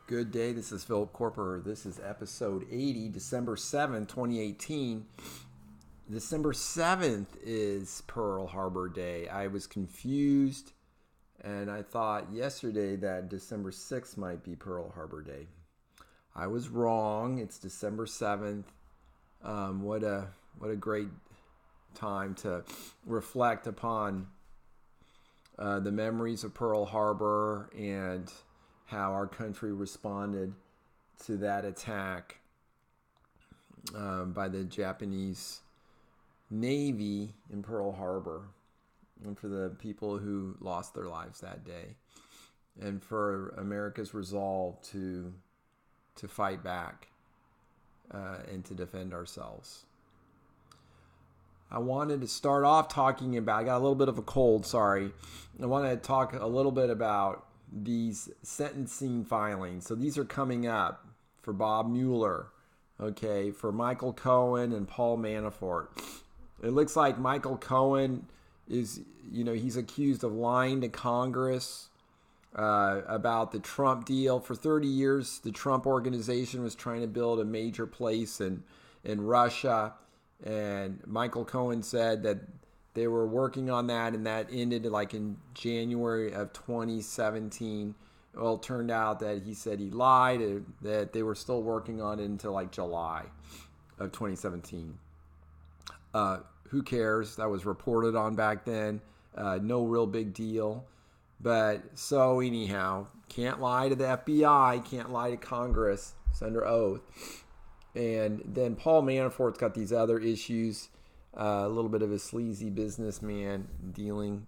Good day. This is Koerper. This is episode 80, December 7th, 2018. December 7th is Pearl Harbor Day. I was confused, and I thought yesterday that December 6th might be Pearl Harbor Day. I was wrong. It's December 7th. What a great time to reflect upon the memories of Pearl Harbor and how our country responded to that attack by the Japanese Navy in Pearl Harbor, and for the people who lost their lives that day, and for America's resolve to fight back and to defend ourselves. I wanted to start off talking about, I got a little bit of a cold, sorry. I wanted to talk a little bit about these sentencing filings. So these are coming up for Bob Mueller, okay, for Michael Cohen and Paul Manafort. It looks like Michael Cohen is, he's accused of lying to Congress about the Trump deal. For 30 years, the Trump organization was trying to build a major place in Russia. And Michael Cohen said that they were working on that, and that ended like in January of 2017. Well, it turned out that he said he lied, that they were still working on it until like July of 2017. Who cares? That was reported on back then. No real big deal. But so anyhow, can't lie to the FBI, can't lie to Congress. It's under oath. And then Paul Manafort's got these other issues, a little bit of a sleazy businessman dealing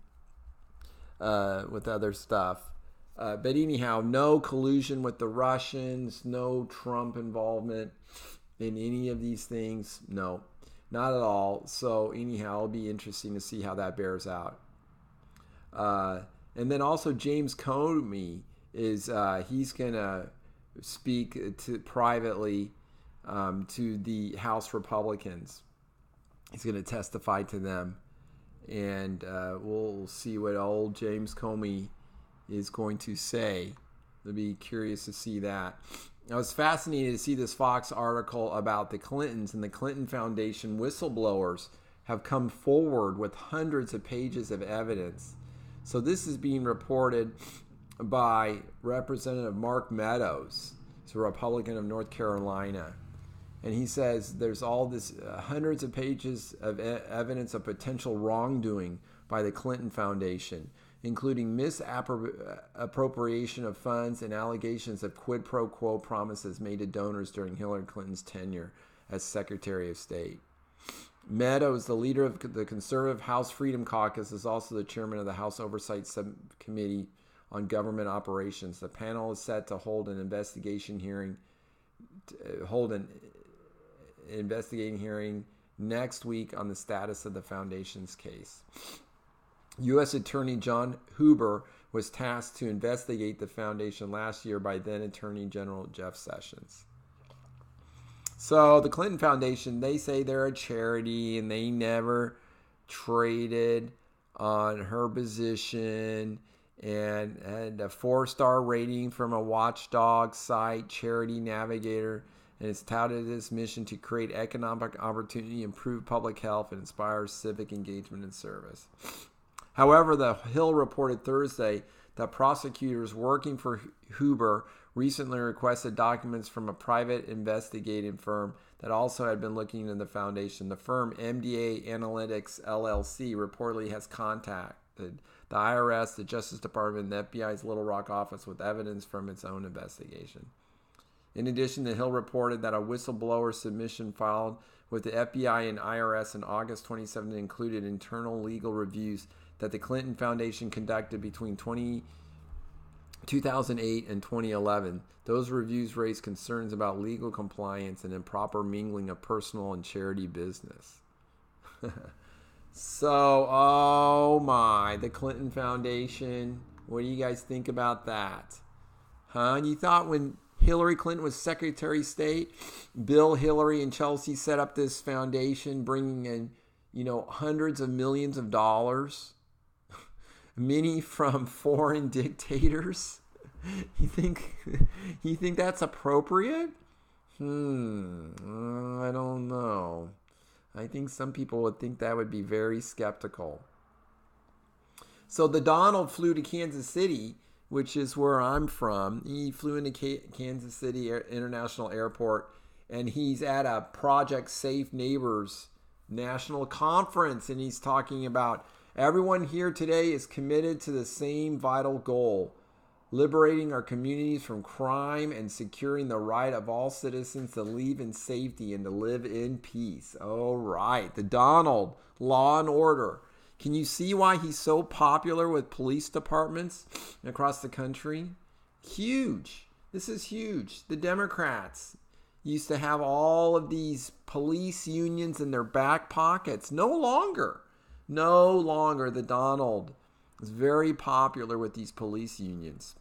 with other stuff. But anyhow, no collusion with the Russians, no Trump involvement in any of these things. No, not at all. So anyhow, it'll be interesting to see how that bears out. And then also James Comey is he's going to speak privately to the House Republicans. He's going to testify to them, and we'll see what old James Comey is going to say. I'll be curious to see that. I was fascinated to see this Fox article about the Clintons and the Clinton Foundation whistleblowers have come forward with hundreds of pages of evidence. So this is being reported by Representative Mark Meadows. He's a Republican of North Carolina. And he says there's all this hundreds of pages of evidence of potential wrongdoing by the Clinton Foundation, including misappropriation of funds and allegations of quid pro quo promises made to donors during Hillary Clinton's tenure as Secretary of State. Meadows, the leader of the conservative House Freedom Caucus, is also the chairman of the House Oversight Subcommittee on Government Operations. The panel is set to hold an investigating hearing next week on the status of the foundation's case. U.S. Attorney John Huber was tasked to investigate the foundation last year by then Attorney General Jeff Sessions. So the Clinton Foundation, they say they're a charity and they never traded on her position, and a 4-star rating from a watchdog site, Charity Navigator, and it's touted its mission to create economic opportunity, improve public health, and inspire civic engagement and service. However, the Hill reported Thursday that prosecutors working for Huber recently requested documents from a private investigating firm that also had been looking into the foundation. The firm, MDA Analytics LLC, reportedly has contacted the IRS, the Justice Department, and the FBI's Little Rock office with evidence from its own investigation. In addition, the Hill reported that a whistleblower submission filed with the FBI and IRS in August 2017 included internal legal reviews that the Clinton Foundation conducted between 2008 and 2011. Those reviews raised concerns about legal compliance and improper mingling of personal and charity business. So, oh my, the Clinton Foundation. What do you guys think about that? Huh? You thought when Hillary Clinton was Secretary of State, Bill, Hillary, and Chelsea set up this foundation, bringing in, hundreds of millions of dollars, many from foreign dictators. You think you think that's appropriate? I don't know. I think some people would think that would be very skeptical. So the Donald flew to Kansas City, which is where I'm from. He flew into Kansas City International Airport, and he's at a Project Safe Neighbors national conference, and he's talking about everyone here today is committed to the same vital goal: liberating our communities from crime and securing the right of all citizens to live in safety and to live in peace. All right, the Donald, law and order. Can you see why he's so popular with police departments across the country? Huge. This is huge. The Democrats used to have all of these police unions in their back pockets. No longer. No longer. The Donald is very popular with these police unions.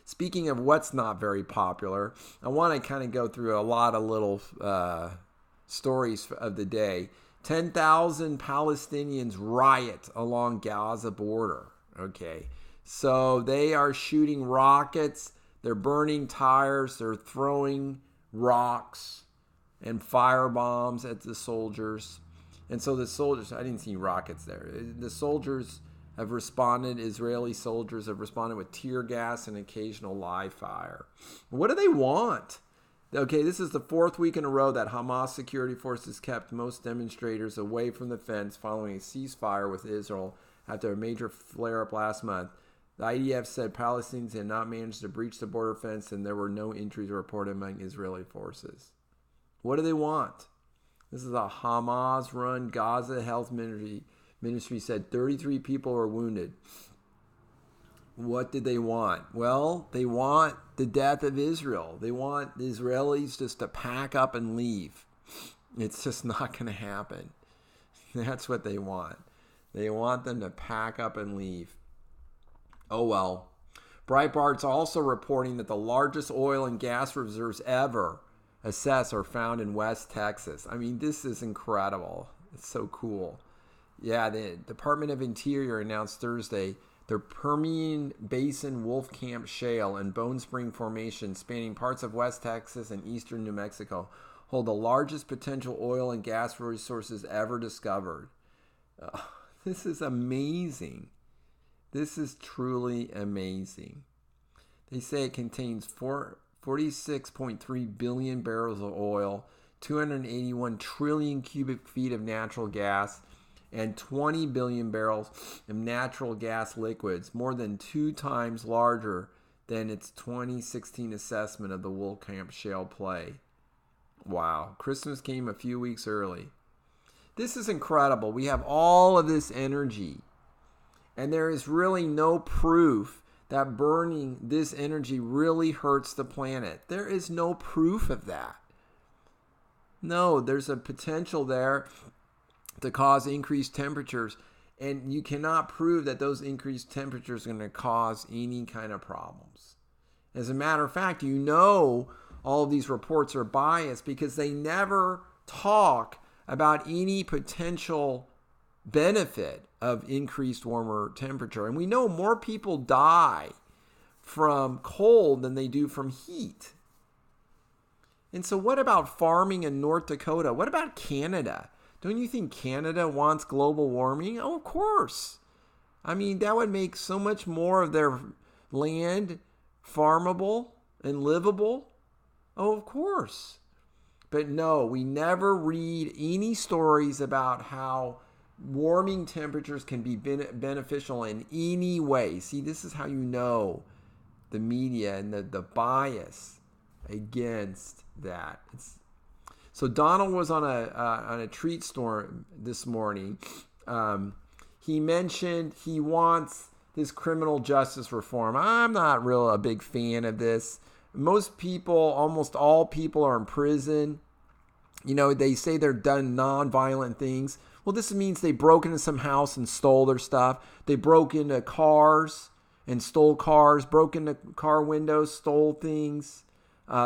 Speaking of what's not very popular, I want to kind of go through a lot of little stories of the day. 10,000 Palestinians riot along Gaza border. Okay, so they are shooting rockets, they're burning tires, they're throwing rocks and fire bombs at the soldiers. And so the soldiers, I didn't see rockets there. The soldiers have responded, Israeli soldiers have responded with tear gas and occasional live fire. What do they want? Okay, this is the fourth week in a row that Hamas security forces kept most demonstrators away from the fence following a ceasefire with Israel after a major flare-up last month. The IDF said Palestinians had not managed to breach the border fence and there were no injuries reported among Israeli forces. What do they want? This is a Hamas-run Gaza Health Ministry said 33 people were wounded. What did they want? Well, they want the death of Israel. They want the Israelis just to pack up and leave. It's just not going to happen. That's what they want. They want them to pack up and leave. Oh well. Breitbart's also reporting that the largest oil and gas reserves ever assessed are found in West Texas. I mean, this is incredible. It's so cool. Yeah, the Department of Interior announced Thursday their Permian Basin Wolfcamp Shale and Bone Spring Formation, spanning parts of West Texas and eastern New Mexico, hold the largest potential oil and gas resources ever discovered. This is amazing. This is truly amazing. They say it contains 46.3 billion barrels of oil, 281 trillion cubic feet of natural gas, and 20 billion barrels of natural gas liquids, more than 2 times larger than its 2016 assessment of the Wolfcamp Shale play. Wow, Christmas came a few weeks early. This is incredible. We have all of this energy, and there is really no proof that burning this energy really hurts the planet. There is no proof of that. No, there's a potential there to cause increased temperatures, and you cannot prove that those increased temperatures are going to cause any kind of problems. As a matter of fact, you know all of these reports are biased because they never talk about any potential benefit of increased warmer temperature. And we know more people die from cold than they do from heat. And so what about farming in North Dakota? What about Canada? Don't you think Canada wants global warming? Oh, of course. I mean, that would make so much more of their land farmable and livable. Oh, of course. But no, we never read any stories about how warming temperatures can be beneficial in any way. See, this is how you know the media and the bias against that. So Donald was on a treat storm this morning. He mentioned he wants this criminal justice reform. I'm not really a big fan of this. Most people, almost all people, are in prison. You know, they say they're done non-violent things. Well, this means they broke into some house and stole their stuff. They broke into cars and stole cars, broke into car windows, stole things.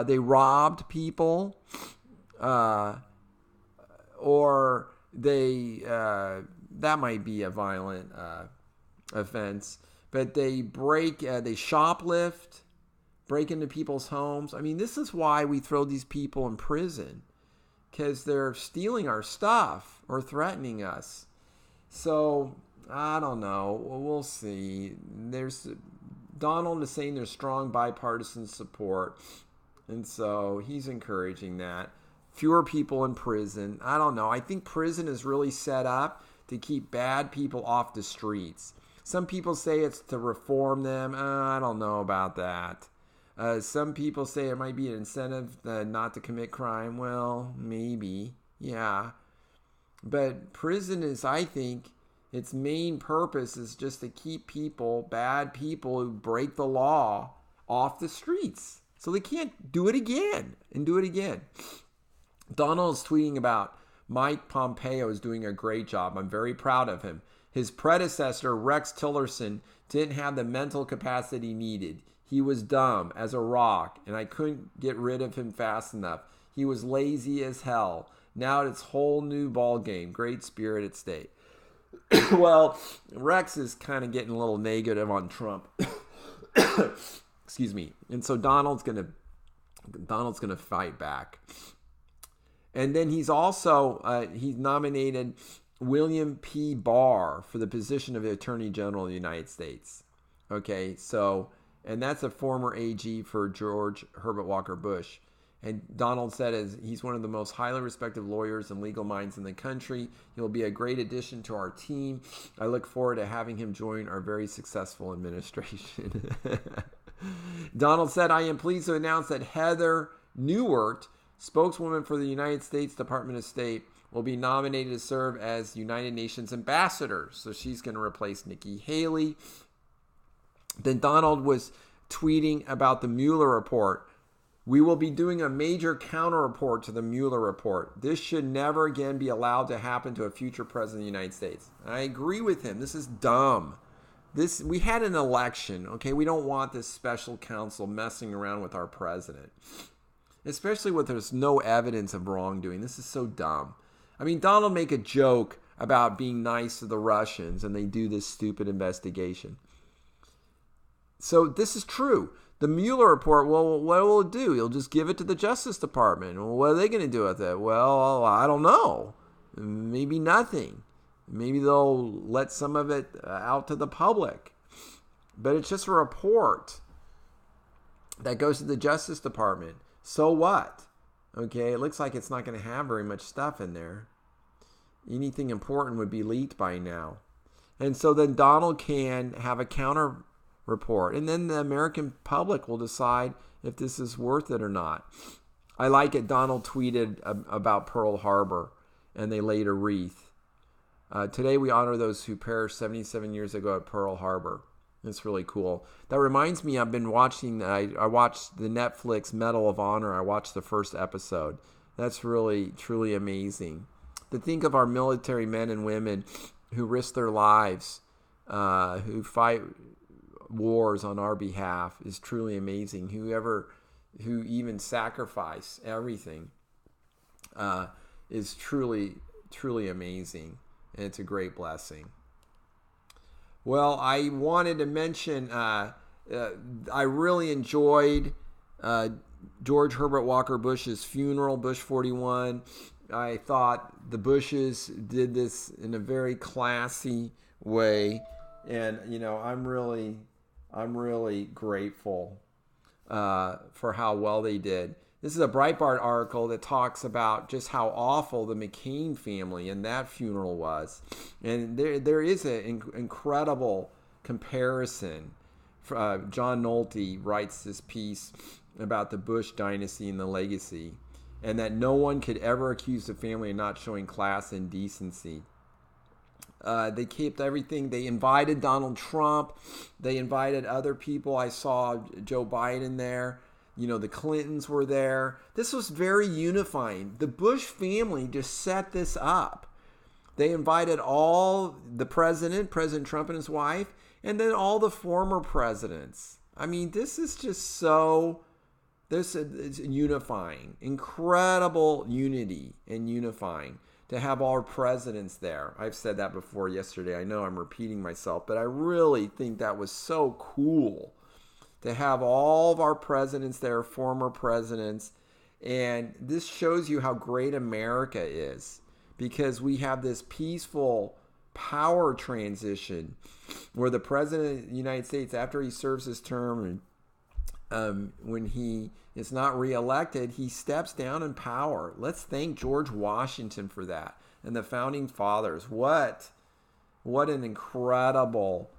They robbed people. Or they, that might be a violent offense. but they they shoplift, break into people's homes. I mean, this is why we throw these people in prison, because they're stealing our stuff or threatening us. So I don't know. We'll see. Donald is saying there's strong bipartisan support, and so he's encouraging that. Fewer people in prison. I don't know. I think prison is really set up to keep bad people off the streets. Some people say it's to reform them. I don't know about that. Some people say it might be an incentive not to commit crime. Well, maybe. Yeah. But prison is, I think, its main purpose is just to keep bad people who break the law, off the streets, so they can't do it again. Donald is tweeting about Mike Pompeo is doing a great job. I'm very proud of him. His predecessor, Rex Tillerson, didn't have the mental capacity needed. He was dumb as a rock, and I couldn't get rid of him fast enough. He was lazy as hell. Now it's whole new ball game. Great spirit at stake. Well, Rex is kind of getting a little negative on Trump. Excuse me. And so Donald's gonna fight back. And then he's also he's nominated William P. Barr for the position of the Attorney General of the United States. Okay, so, and that's a former AG for George Herbert Walker Bush. And Donald said he's one of the most highly respected lawyers and legal minds in the country. He'll be a great addition to our team. I look forward to having him join our very successful administration. Donald said, I am pleased to announce that Heather Nauert, spokeswoman for the United States Department of State, will be nominated to serve as United Nations ambassador. So she's going to replace Nikki Haley. Then Donald was tweeting about the Mueller report. We will be doing a major counter report to the Mueller report. This should never again be allowed to happen to a future president of the United States. I agree with him. This is dumb. We had an election, okay? We don't want this special counsel messing around with our president, especially when there's no evidence of wrongdoing. This is so dumb. I mean, Donald make a joke about being nice to the Russians, and they do this stupid investigation. So this is true. The Mueller report, well, what will it do? He'll just give it to the Justice Department. Well, what are they going to do with it? Well, I don't know. Maybe nothing. Maybe they'll let some of it out to the public. But it's just a report that goes to the Justice Department. So what? Okay, it looks like it's not going to have very much stuff in there. Anything important would be leaked by now. And so then Donald can have a counter report, and then the American public will decide if this is worth it or not. I like it. Donald tweeted about Pearl Harbor, and they laid a wreath. Today we honor those who perished 77 years ago at Pearl Harbor. It's really cool. That reminds me, I've been watching, I watched the Netflix Medal of Honor. I watched the first episode. That's really, truly amazing. To think of our military men and women who risk their lives, who fight wars on our behalf is truly amazing. Who even sacrifice everything is truly, truly amazing. And it's a great blessing. Well, I wanted to mention, I really enjoyed George Herbert Walker Bush's funeral, Bush 41. I thought the Bushes did this in a very classy way. And, I'm really grateful for how well they did. This is a Breitbart article that talks about just how awful the McCain family and that funeral was. And there is an incredible comparison. John Nolte writes this piece about the Bush dynasty and the legacy, and that no one could ever accuse the family of not showing class and decency. They kept everything. They invited Donald Trump. They invited other people. I saw Joe Biden there. The Clintons were there. This was very unifying. The Bush family just set this up. They invited all the President Trump and his wife, and then all the former presidents. I mean, this is just it's unifying. Incredible unity and unifying. to have our presidents there. I've said that before yesterday. I know I'm repeating myself, but I really think that was so cool to have all of our presidents there, former presidents. And this shows you how great America is, because we have this peaceful power transition where the president of the United States, after he serves his term, and when he is not reelected, he steps down in power. Let's thank George Washington for that, and the founding fathers. What an incredible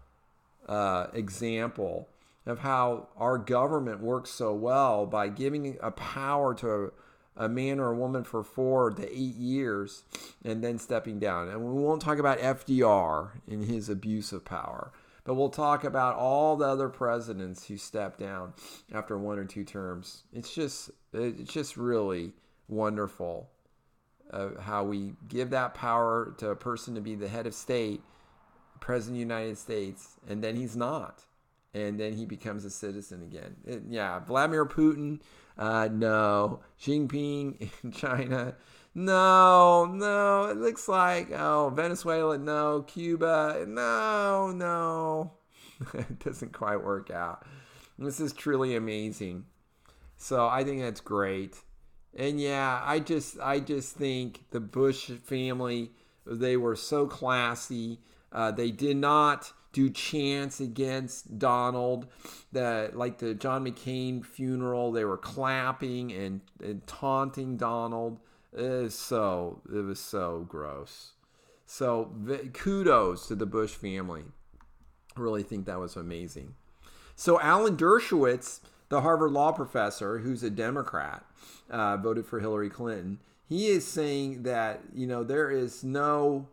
example of how our government works so well by giving a power to a man or a woman for 4 to 8 years and then stepping down. And we won't talk about FDR and his abuse of power, but we'll talk about all the other presidents who stepped down after 1 or 2 terms. It's just really wonderful how we give that power to a person to be the head of state, president of the United States, and then he's not. And then he becomes a citizen again. Vladimir Putin, no. Xi Jinping in China, no. It looks like, Venezuela, no. Cuba, no. It doesn't quite work out. This is truly amazing. So I think that's great. And I just think the Bush family, they were so classy. They did not do chants against Donald. Like the John McCain funeral, they were clapping and taunting Donald. It was so gross. So kudos to the Bush family. I really think that was amazing. So Alan Dershowitz, the Harvard law professor, who's a Democrat, voted for Hillary Clinton. He is saying that, there is no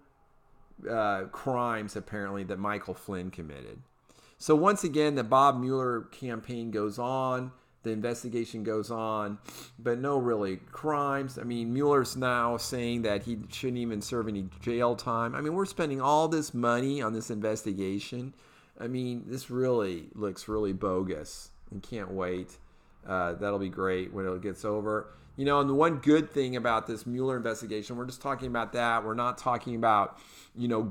crimes apparently that Michael Flynn committed. So once again, the Bob Mueller campaign goes on, the investigation goes on, but no really crimes. I mean, Mueller's now saying that he shouldn't even serve any jail time. I mean, we're spending all this money on this investigation. I mean, this really looks really bogus. I can't wait. That'll be great when it gets over. And the one good thing about this Mueller investigation, we're just talking about that. We're not talking about,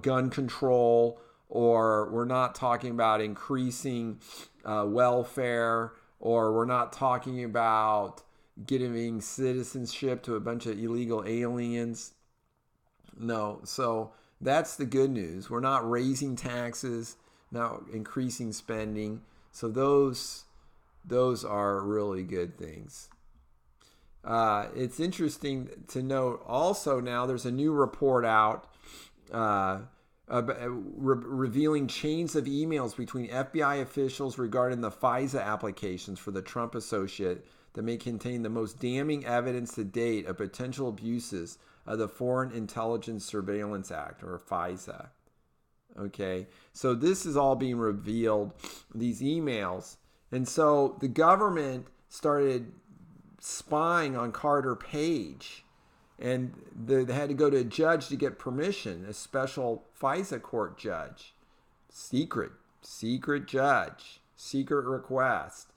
gun control, or we're not talking about increasing welfare, or we're not talking about giving citizenship to a bunch of illegal aliens. No. So that's the good news. We're not raising taxes, not increasing spending. So those are really good things. It's interesting to note also now there's a new report out revealing chains of emails between FBI officials regarding the FISA applications for the Trump associate that may contain the most damning evidence to date of potential abuses of the Foreign Intelligence Surveillance Act, or FISA. Okay, so this is all being revealed, these emails. And so the government started spying on Carter Page, and they had to go to a judge to get permission, a special FISA court judge, secret judge, secret request.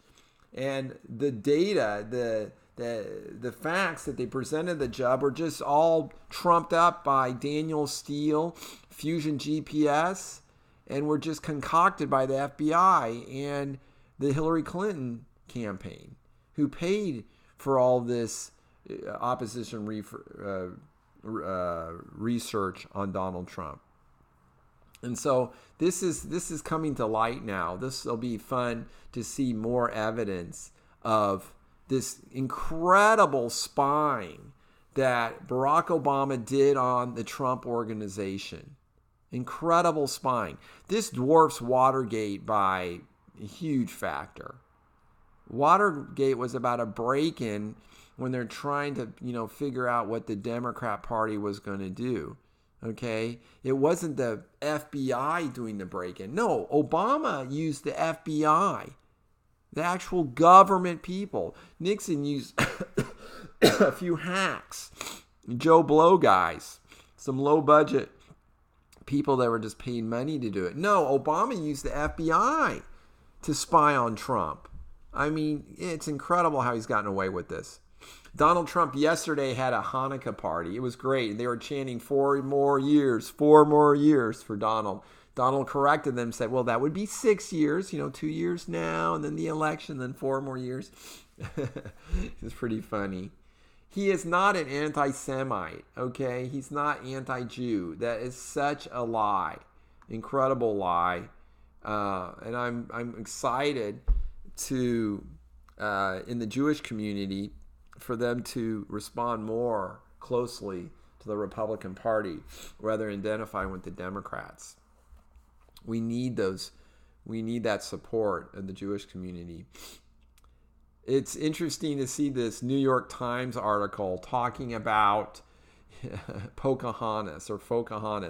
And the data, the facts that they presented the judge were just all trumped up by Daniel Steele, Fusion GPS, and were just concocted by the FBI and the Hillary Clinton campaign, who paid for all this opposition research on Donald Trump. And so this is coming to light now. This will be fun to see more evidence of this incredible spying that Barack Obama did on the Trump organization. Incredible spying. This dwarfs Watergate by a huge factor. Watergate was about a break-in when they're trying to, figure out what the Democrat Party was going to do. Okay? It wasn't the FBI doing the break-in. No, Obama used the FBI, the actual government people. Nixon used a few hacks, Joe Blow guys, some low-budget people that were just paying money to do it. No, Obama used the FBI to spy on Trump. I mean, it's incredible how he's gotten away with this. Donald Trump yesterday had a Hanukkah party. It was great. They were chanting 4 more years for Donald. Donald corrected them, said, well, that would be 6 years, 2 years now, and then the election, then 4 more years. It's pretty funny. He is not an anti-Semite, okay? He's not anti-Jew. That is such a lie, incredible lie. And I'm excited to, in the Jewish community, for them to respond more closely to the Republican Party rather than identifying with the Democrats. We need that support in the Jewish community. It's interesting to see this New York Times article talking about Pocahontas,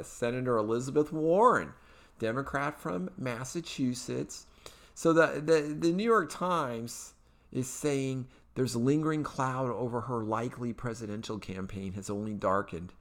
Senator Elizabeth Warren, Democrat from Massachusetts. So the New York Times is saying there's a lingering cloud over her likely presidential campaign has only darkened.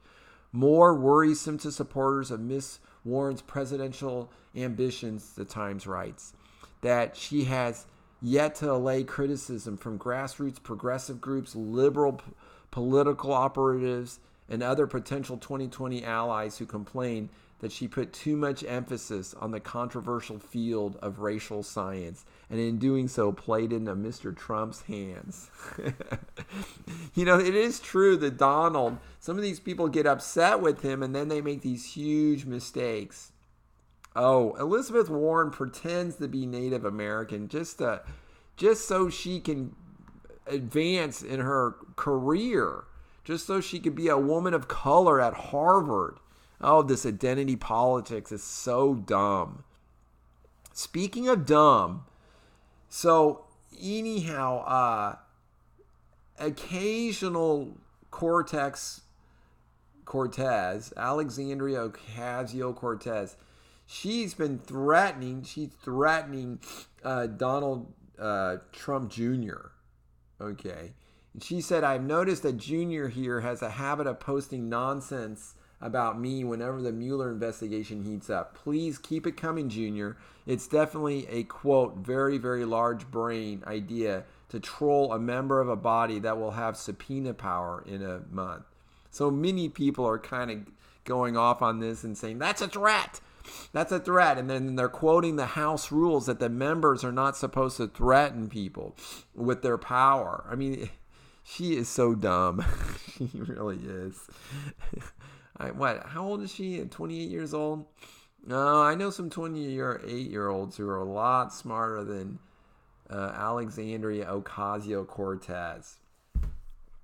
More worrisome to supporters of Miss Warren's presidential ambitions, the Times writes, that she has yet to allay criticism from grassroots progressive groups, liberal political operatives, and other potential 2020 allies who complain that she put too much emphasis on the controversial field of racial science, and in doing so played into Mr. Trump's hands. It is true that Donald, some of these people get upset with him, and then they make these huge mistakes. Oh, Elizabeth Warren pretends to be Native American just so she can advance in her career, just so she could be a woman of color at Harvard. Oh, this identity politics is so dumb. Speaking of dumb, so anyhow, occasional Cortez, Alexandria Ocasio-Cortez, she's threatening Donald Trump Jr. Okay. And she said, I've noticed that Jr. here has a habit of posting nonsense about me whenever the Mueller investigation heats up. Please keep it coming, Jr. It's definitely a, quote, very, very large brain idea to troll a member of a body that will have subpoena power in a month. So many people are kind of going off on this and saying, that's a threat. That's a threat. And then they're quoting the House rules that the members are not supposed to threaten people with their power. I mean, she is so dumb. She really is. How old is she? 28 years old? No, I know some 28-year-olds who are a lot smarter than Alexandria Ocasio-Cortez.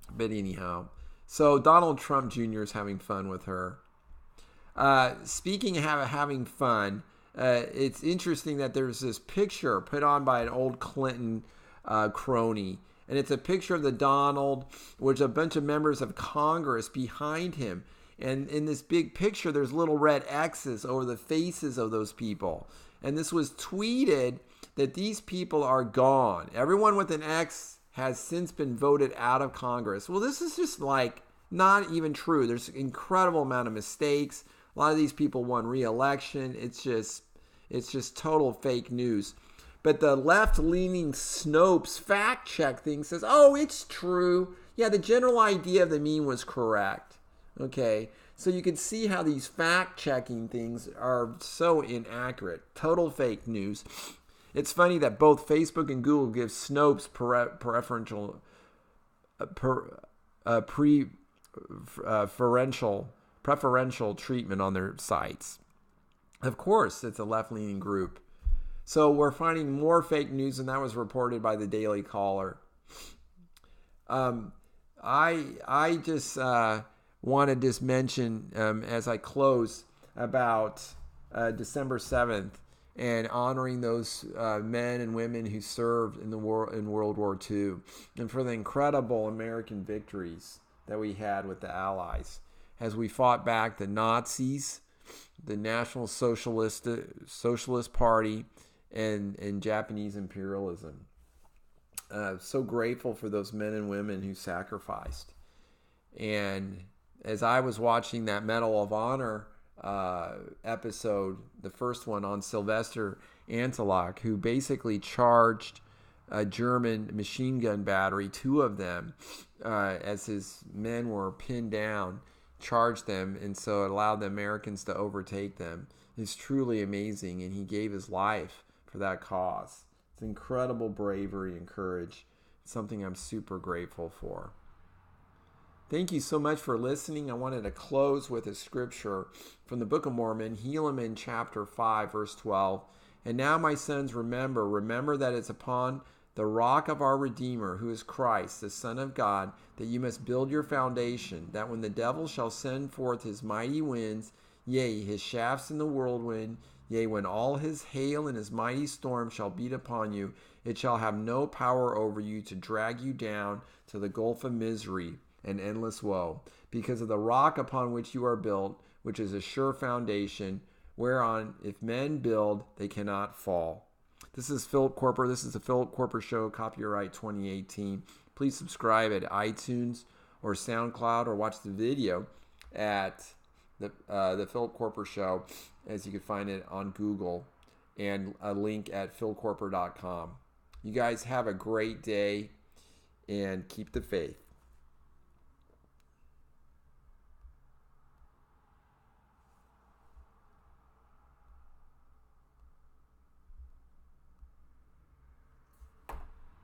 But anyhow, so Donald Trump Jr. is having fun with her. Speaking of having fun, it's interesting that there's this picture put on by an old Clinton crony. And it's a picture of the Donald, with a bunch of members of Congress behind him. And in this big picture, there's little red X's over the faces of those people. And this was tweeted that these people are gone. Everyone with an X has since been voted out of Congress. Well, this is just not even true. There's an incredible amount of mistakes. A lot of these people won re-election. It's just total fake news. But the left-leaning Snopes fact-check thing says, oh, it's true. Yeah, the general idea of the meme was correct. Okay, so you can see how these fact-checking things are so inaccurate. Total fake news. It's funny that both Facebook and Google give Snopes preferential treatment on their sites. Of course, it's a left-leaning group. So we're finding more fake news, and that was reported by the Daily Caller. I just want to just mention as I close about December 7th and honoring those men and women who served in World War II, and for the incredible American victories that we had with the Allies as we fought back the Nazis, the National Socialist Party, and Japanese imperialism. So grateful for those men and women who sacrificed. And as I was watching that Medal of Honor episode, the first one on Sylvester Antelock, who basically charged a German machine gun battery, 2 of them, as his men were pinned down, charged them, and so it allowed the Americans to overtake them. It's truly amazing, and he gave his life for that cause. It's incredible bravery and courage. It's something I'm super grateful for. Thank you so much for listening. I wanted to close with a scripture from the Book of Mormon, Helaman chapter 5, verse 12. And now, my sons, remember that it's upon the rock of our Redeemer, who is Christ, the Son of God, that you must build your foundation, that when the devil shall send forth his mighty winds, yea, his shafts in the whirlwind, yea, when all his hail and his mighty storm shall beat upon you, it shall have no power over you to drag you down to the gulf of misery and endless woe, because of the rock upon which you are built, which is a sure foundation, whereon if men build, they cannot fall. This is Philip Koerper. This is the Philip Koerper Show, copyright 2018. Please subscribe at iTunes or SoundCloud, or watch the video at the Philip Koerper Show, as you can find it on Google, and a link at philkoerper.com. You guys have a great day, and keep the faith.